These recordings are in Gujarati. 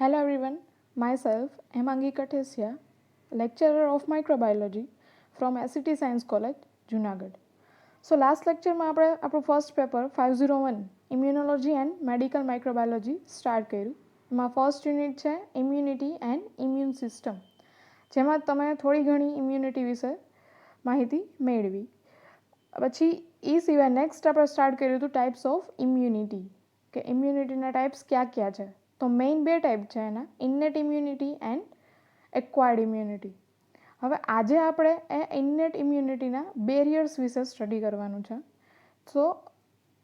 Hello everyone, myself Hemangi Kathesia, lecturer of microbiology from SET Science College, Junagadh. So last lecture માં આપણે આપણું first paper 501 immunology and medical microbiology start કર્યું. એમાં ફર્સ્ટ યુનિટ છે ઇમ્યુનિટી એન્ડ ઇમ્યુન સિસ્ટમ, જેમાં તમે થોડી ઘણી ઇમ્યુનિટી વિશે માહિતી મેળવી. પછી એ સિવાય નેક્સ્ટ આપણે સ્ટાર્ટ કર્યું હતું ટાઈપ્સ ઓફ ઇમ્યુનિટી, કે ઇમ્યુનિટીના ટાઈપ્સ ક્યાં ક્યાં છે. તો મેઇન બે ટાઈપ છે એના, ઇન્નેટ ઇમ્યુનિટી એન્ડ એક્વાયર્ડ ઇમ્યુનિટી. હવે આજે આપણે ઇન્નેટ ઇમ્યુનિટીના બેરિયર્સ વિશે સ્ટડી કરવાનું છે. તો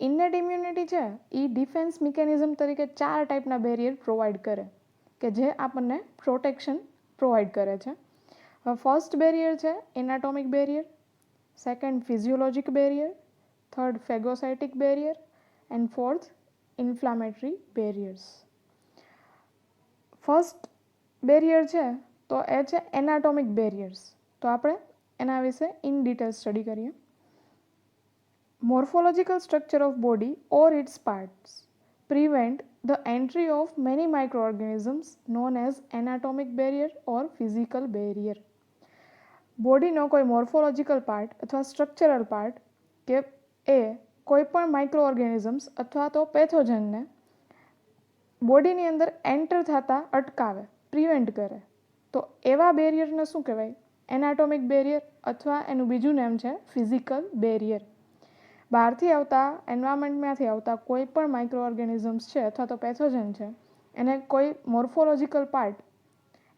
ઇન્નેટ ઇમ્યુનિટી છે એ ડિફેન્સ મિકેનિઝમ તરીકે 4 ટાઈપના બેરિયર પ્રોવાઈડ કરે, કે જે આપણને પ્રોટેક્શન પ્રોવાઈડ કરે છે. હવે ફર્સ્ટ બેરિયર છે anatomic barrier, second physiologic barrier, third phagocytic barrier and fourth inflammatory barriers. First barrier છે તો એ છે એનાટોમિક બેરિયર્સ. તો આપણે એના વિશે ઇન ડિટેલ સ્ટડી કરીએ. Morphological structure of body or its parts prevent the entry of many microorganisms known as anatomic barrier or physical barrier. બોડીનો કોઈ મોર્ફોલોજિકલ પાર્ટ અથવા સ્ટ્રક્ચરલ પાર્ટ કે એ કોઈ પણ માઇક્રો ઓર્ગેનિઝમ્સ અથવા તો પેથોજનને બોડીની અંદર એન્ટર થતાં અટકાવે, પ્રિવેન્ટ કરે, તો એવા બેરિયરને શું કહેવાય? એનાટોમિક બેરિયર, અથવા એનું બીજું નામ છે ફિઝિકલ બેરિયર. બહારથી આવતા એન્વાયરમેન્ટમાંથી આવતા કોઈ પણ માઇક્રો ઓર્ગેનિઝમ્સ છે અથવા તો પેથોજન છે, એને કોઈ મોર્ફોલોજિકલ પાર્ટ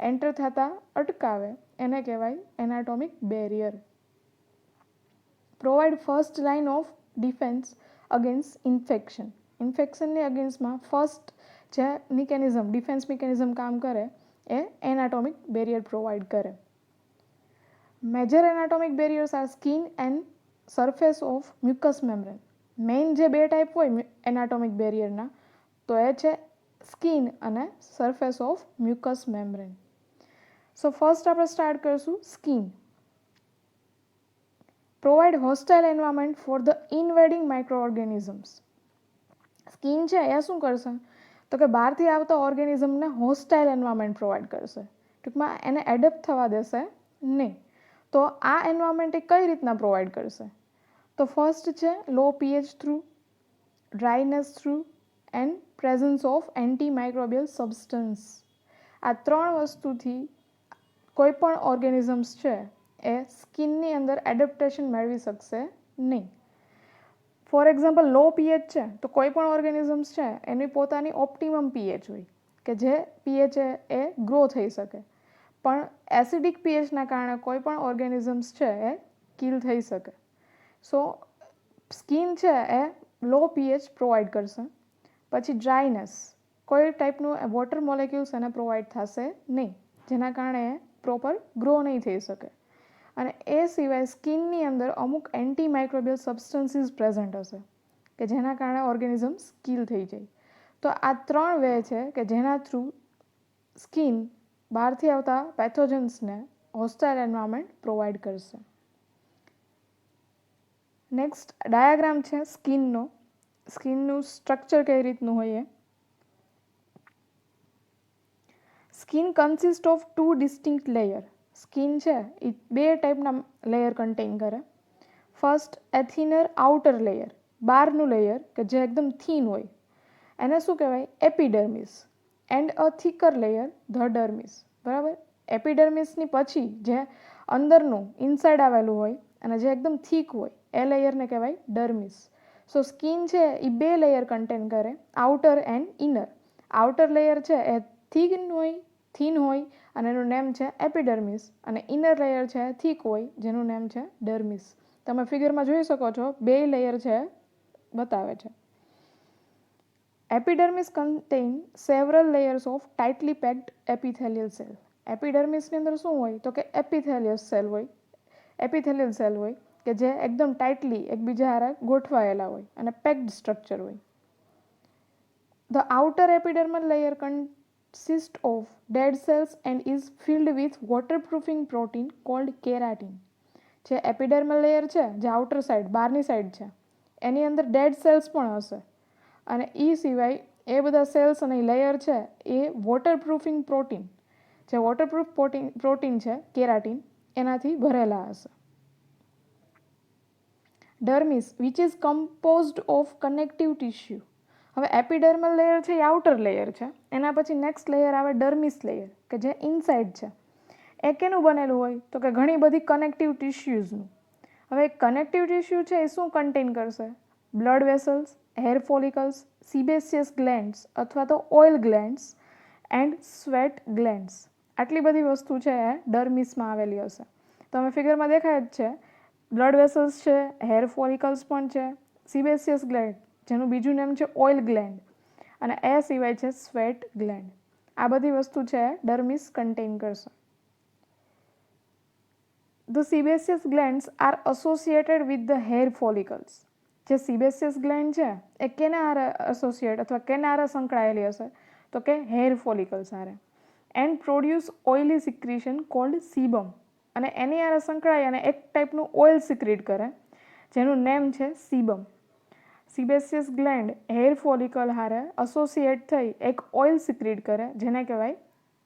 એન્ટર થતાં અટકાવે, એને કહેવાય anatomic barrier. Provide first line of defence against infection. ઇન્ફેક્શનની અગેન્સ્ટમાં ફર્સ્ટ જે મિકેનિઝમ, ડિફેન્સ મિકેનિઝમ કામ કરે એ એનાટોમિક બેરિયર પ્રોવાઈડ કરે. Major anatomic barriers are skin and surface of mucus membrane. Main જે બે ટાઈપ હોય એનાટોમિક બેરિયરના, તો એ છે સ્કિન અને surface of mucus membrane. So first આપણે સ્ટાર્ટ કરીશું skin. Provide hostile environment for the invading micro organisms. Skin છે એ શું કરશે? તો કે બહારથી આવતા ઓર્ગેનિઝમને હોસ્ટાઇલ એન્વાયરમેન્ટ પ્રોવાઈડ કરશે, ટૂંકમાં એને એડપ્ટ થવા દેશે નહીં. તો આ એન્વાયરમેન્ટ એ કઈ રીતના પ્રોવાઈડ કરશે? તો ફર્સ્ટ છે low pH through, dryness through and presence of anti microbial substance. આ 3 વસ્તુથી કોઈ પણ ઓર્ગેનિઝમ્સ છે એ સ્કિનની અંદર એડપ્ટેશન મેળવી શકશે નહીં. ફોર એક્ઝામ્પલ, લો પીએચ છે તો કોઈ પણ ઓર્ગેનિઝમ્સ છે એની પોતાની ઓપ્ટિમમ પીએચ હોય, કે જે પીએચ એ ગ્રો થઈ શકે. પણ એસિડિક પીએચના કારણે કોઈ પણ ઓર્ગેનિઝમ્સ છે એ કિલ થઈ શકે. સો સ્કિન છે એ લો પીએચ પ્રોવાઈડ કરશે. પછી ડ્રાયનેસ, કોઈ ટાઈપનું વોટર મોલેક્યુલ્સ એને પ્રોવાઈડ થશે નહીં, જેના કારણે એ પ્રોપર ગ્રો નહીં થઈ શકે. અને એ સિવાય સ્કિનની અંદર અમુક એન્ટી માઇક્રોબિયલ સબસ્ટન્સીસ પ્રેઝન્ટ હશે, કે જેના કારણે ઓર્ગેનિઝમ્સ કિલ થઈ જાય. તો આ 3 વે છે કે જેના થ્રુ સ્કિન બહારથી આવતા પેથોજન્સને હોસ્ટાઇલ એન્વાયરમેન્ટ પ્રોવાઈડ કરશે. નેક્સ્ટ ડાયાગ્રામ છે સ્કિનનો. સ્કિનનું સ્ટ્રક્ચર કઈ રીતનું હોય? Skin consist of 2 distinct layer. Skin છે એ 2 ટાઈપના લેયર કન્ટેન કરે. First a thinner outer layer, બહારનું લેયર કે જે એકદમ થીન હોય, એને શું કહેવાય? Epidermis. And a thicker layer the dermis. બરાબર? એપિડર્મિસની પછી જે અંદરનું ઇનસાઇડ આવેલું હોય અને જે એકદમ થીક હોય એ લેયરને કહેવાય ડર્મિસ. સો સ્કિન છે એ 2 લેયર કન્ટેન કરે, outer and inner. Outer layer છે એ થીન હોય અને એનું નેમ છે એપિડર્મિસ, અને ઇનર લેયર છે થીક હોય જેનું નેમ છે ડર્મિસ. તમે ફિગરમાં જોઈ શકો છો, 2 લેયર છે બતાવે છે. Epidermis contain several layers of tightly packed epithelial cell. એપિડર્મિસની અંદર શું હોય? તો કે એપિથેલિયલ સેલ હોય કે જે એકદમ ટાઇટલી એકબીજા હારે ગોઠવાયેલા હોય અને પેક્ડ સ્ટ્રક્ચર હોય. The outer epidermal layer consists of dead cells and is filled with waterproofing protein called keratin. જે એપિડર્મલ લેયર છે, જે આઉટર સાઈડ, બહારની સાઈડ છે, એની અંદર ડેડ સેલ્સ પણ હશે, અને એ સિવાય એ બધા સેલ્સ અને લેયર છે એ વોટરપ્રૂફિંગ પ્રોટીન, જે વોટરપ્રૂફ પ્રોટીન છે કેરાટીન, એનાથી ભરેલા હશે. Dermis which is composed of connective tissue. હવે એપિડર્મલ લેયર છે એ આઉટર લેયર છે, એના પછી નેક્સ્ટ લેયર આવે ડર્મિસ લેયર કે જે ઇનસાઇડ છે. એ કેનું બનેલું હોય તો કે ઘણી બધી કનેક્ટિવ ટિશ્યુઝનું. હવે કનેક્ટિવ ટિશ્યુ છે એ શું કન્ટેન કરશે? Blood vessels, hair follicles, sebaceous glands અથવા તો oil glands and sweat glands. આટલી બધી વસ્તુ છે એ ડર્મિસમાં આવેલી હશે. તમે ફિગરમાં દેખાય જ છે, બ્લડ વેસલ્સ છે, હેર ફોલિકલ્સ પણ છે, સિબેસિયસ ગ્લેન્ડ જેનું બીજું નામ છે ઓઇલ ગ્લેન્ડ, અને એ સિવાય છે સ્વેટ ગ્લેન્ડ. આ બધી વસ્તુ છે ડર્મિસ કન્ટેન કરશે. The sebaceous glands are associated with the hair follicles. જે સિબેસિયસ ગ્લેન્ડ છે એ કેના હારે એસોસિએટ અથવા કેના હારે સંકળાયેલી હશે તો કે હેર ફોલિકલ્સ હારે. And produce oily secretion called sebum. અને એની હારે સંકળાઈ અને એક ટાઈપનું ઓઇલ સિક્રીટ કરે જેનું નેમ છે sebum. Sebaceous gland hair follicle હારે એસોસિએટ થઈ એક ઓઇલ સિક્રીટ કરે જેને કહેવાય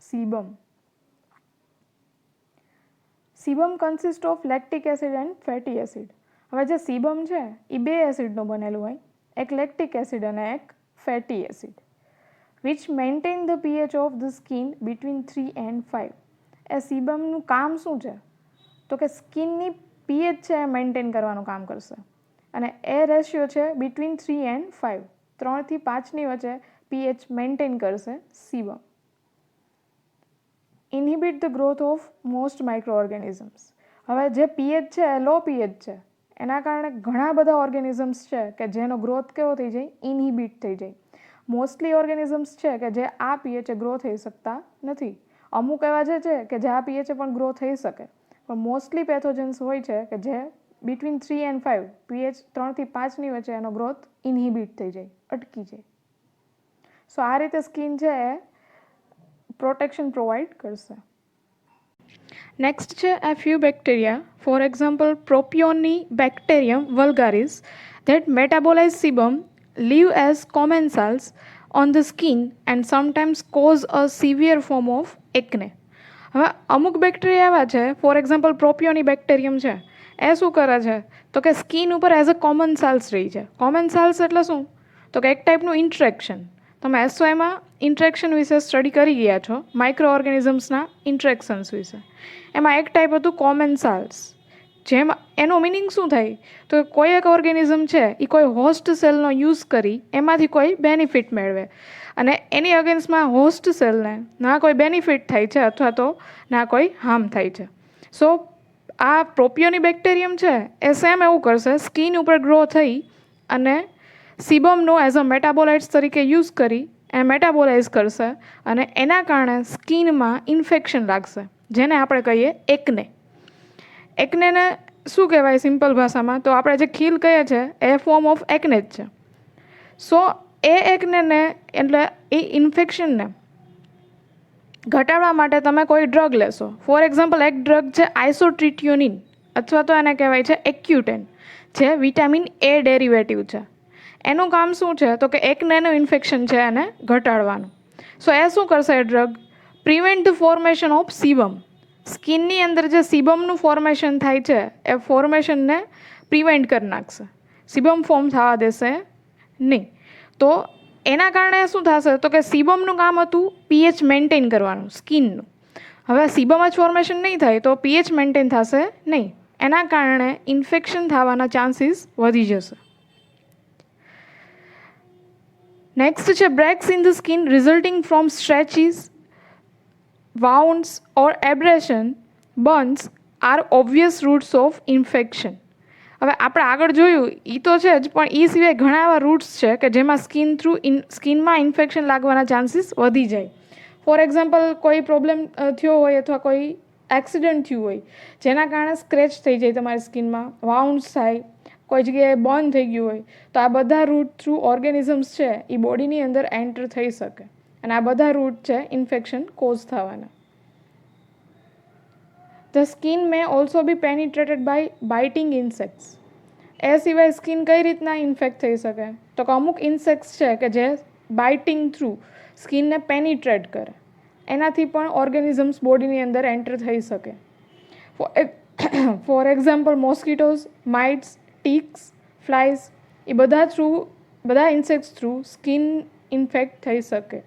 sebum. Sebum consist of lactic acid and fatty acid. હવે જે સીબમ છે એ 2 એસિડનું બનેલું હોય, એક લેક્ટિક એસિડ અને એક fatty acid. Which maintain the pH of the skin between 3 and 5. એ સીબમનું કામ શું છે તો કે સ્કિનની પીએચ છે એ મેન્ટેન કરવાનું કામ કરશે. અને એ રેશિયો છે બિટવીન 3 and 5, 3 થી 5ની વચ્ચે પીએચ મેન્ટેન કરશે sebum. Inhibit the growth of most micro organisms. હવે જે પીએચ છે એ લો પીએચ છે, એના કારણે ઘણા બધા ઓર્ગેનિઝમ્સ છે કે જેનો ગ્રોથ કેવો થઈ જાય? ઇન્હિબિટ થઈ જાય. મોસ્ટલી ઓર્ગેનિઝમ્સ છે કે જે આ પીએચે ગ્રો થઈ શકતા નથી. અમુક એવા જે છે કે જે આ પીએચે પણ ગ્રો થઈ શકે, પણ મોસ્ટલી પેથોજન્સ હોય છે કે જે બિટવીન 3 and 5 પીએચ 3 થી 5ની વચ્ચે એનો ગ્રોથ ઇન્હિબિટ થઈ જાય, અટકી જાય. સો આ રીતે સ્કિન છે એ પ્રોટેક્શન પ્રોવાઈડ કરશે. નેક્સ્ટ છે a few bacteria, for example Propionibacterium vulgaris, that metabolize sebum, live as commensals on the skin and sometimes cause a severe form of acne. હવે અમુક બેક્ટેરિયા એવા છે, ફોર એક્ઝામ્પલ પ્રોપિયોનિબેક્ટેરિયમ છે, એ શું કરે છે તો કે સ્કિન ઉપર એઝ અ કોમનસાલ્સ રહી છે. કોમનસાલ્સ એટલે શું તો કે એક ટાઈપનું ઇન્ટ્રેક્શન. તમે એસવાયમાં ઇન્ટ્રેક્શન વિશે સ્ટડી કરી ગયા છો, માઇક્રો ઓર્ગેનિઝમ્સના ઇન્ટ્રેક્શન્સ વિશે. એમાં એક ટાઈપ હતું કોમેન્સાલ્સ. જેમાં એનો મિનિંગ શું થાય તો કોઈ એક ઓર્ગેનિઝમ છે એ કોઈ હોસ્ટ સેલનો યુઝ કરી એમાંથી કોઈ બેનિફિટ મેળવે, અને એની અગેન્સ્ટમાં હોસ્ટ સેલને ના કોઈ બેનિફિટ થાય છે અથવા તો ના કોઈ હાર્મ થાય છે. સો આ પ્રોપિયોનિબેક્ટેરિયમ છે એ સેમ એવું કરશે, સ્કિન ઉપર ગ્રો થઈ અને સીબમનો એઝ અ મેટાબોલાઇટ્સ તરીકે યુઝ કરી એ મેટાબોલાઇઝ કરશે, અને એના કારણે સ્કિનમાં ઇન્ફેક્શન લાગશે જેને આપણે કહીએ એકને. એકનેને શું કહેવાય સિમ્પલ ભાષામાં તો આપણે જે ખીલ કહીએ છીએ એ ફોર્મ ઓફ એકને જ છે. સો એ એકનેને એટલે એ ઇન્ફેક્શનને ઘટાડવા માટે તમે કોઈ ડ્રગ લેશો. ફોર એક્ઝામ્પલ એક ડ્રગ છે આઇસોટ્રિટિયોનિન અથવા તો એને કહેવાય છે એક્યુટેન, જે વિટામિન એ ડેરિવેટિવ છે. એનું કામ શું છે તો કે એકનેનું ઇન્ફેક્શન છે એને ઘટાડવાનું. સો એ શું કરશે એ drug? Prevent the formation of sebum. સ્કિનની અંદર જે સીબમનું ફોર્મેશન થાય છે એ ફોર્મેશનને પ્રિવેન્ટ કરી નાખશે, સીબમ ફોર્મ થવા દેશે નહીં. તો એના કારણે શું થશે તો કે સીબમનું કામ હતું પીએચ મેન્ટેન કરવાનું સ્કિનનું. હવે સીબમ જ ફોર્મેશન નહીં થાય તો પીએચ મેન્ટેન થશે નહીં, એના કારણે ઇન્ફેક્શન થવાના ચાન્સીસ વધી જશે. નેક્સ્ટ છે breaks in the skin resulting from stretches, wounds or abrasion, burns are obvious routes of infection. હવે આપણે આગળ જોયું એ તો છે જ, પણ એ સિવાય ઘણા એવા રૂટ્સ છે કે જેમાં સ્કિનમાં ઇન્ફેક્શન લાગવાના ચાન્સીસ વધી જાય. ફોર એક્ઝામ્પલ કોઈ પ્રોબ્લેમ થયો હોય અથવા કોઈ એક્સિડન્ટ થયું હોય જેના કારણે સ્ક્રેચ થઈ જાય તમારી સ્કિનમાં, વાઉન્ડ્સ થાય, કોઈ જગ્યાએ બર્ન થઈ ગયું હોય, તો આ બધા રૂટ થ્રુ ઓર્ગેનિઝમ્સ છે એ બોડીની અંદર એન્ટર થઈ શકે, અને આ બધા રૂટ છે ઇન્ફેક્શન કોઝ થવાના. The skin may also be penetrated by biting insects. એ સિવાય સ્કિન કઈ રીતના ઇન્ફેક્ટ થઈ શકે તો કે અમુક ઇન્સેક્ટ્સ છે કે જે બાઇટિંગ થ્રુ સ્કિનને પેનિટ્રેટ કરે, એનાથી પણ ઓર્ગેનિઝમ્સ બોડીની અંદર એન્ટર થઈ શકે. For example mosquitoes, mites, ticks, flies એ બધા ઇન્સેક્ટ્સ થ્રુ સ્કિન ઇન્ફેક્ટ થઈ શકે.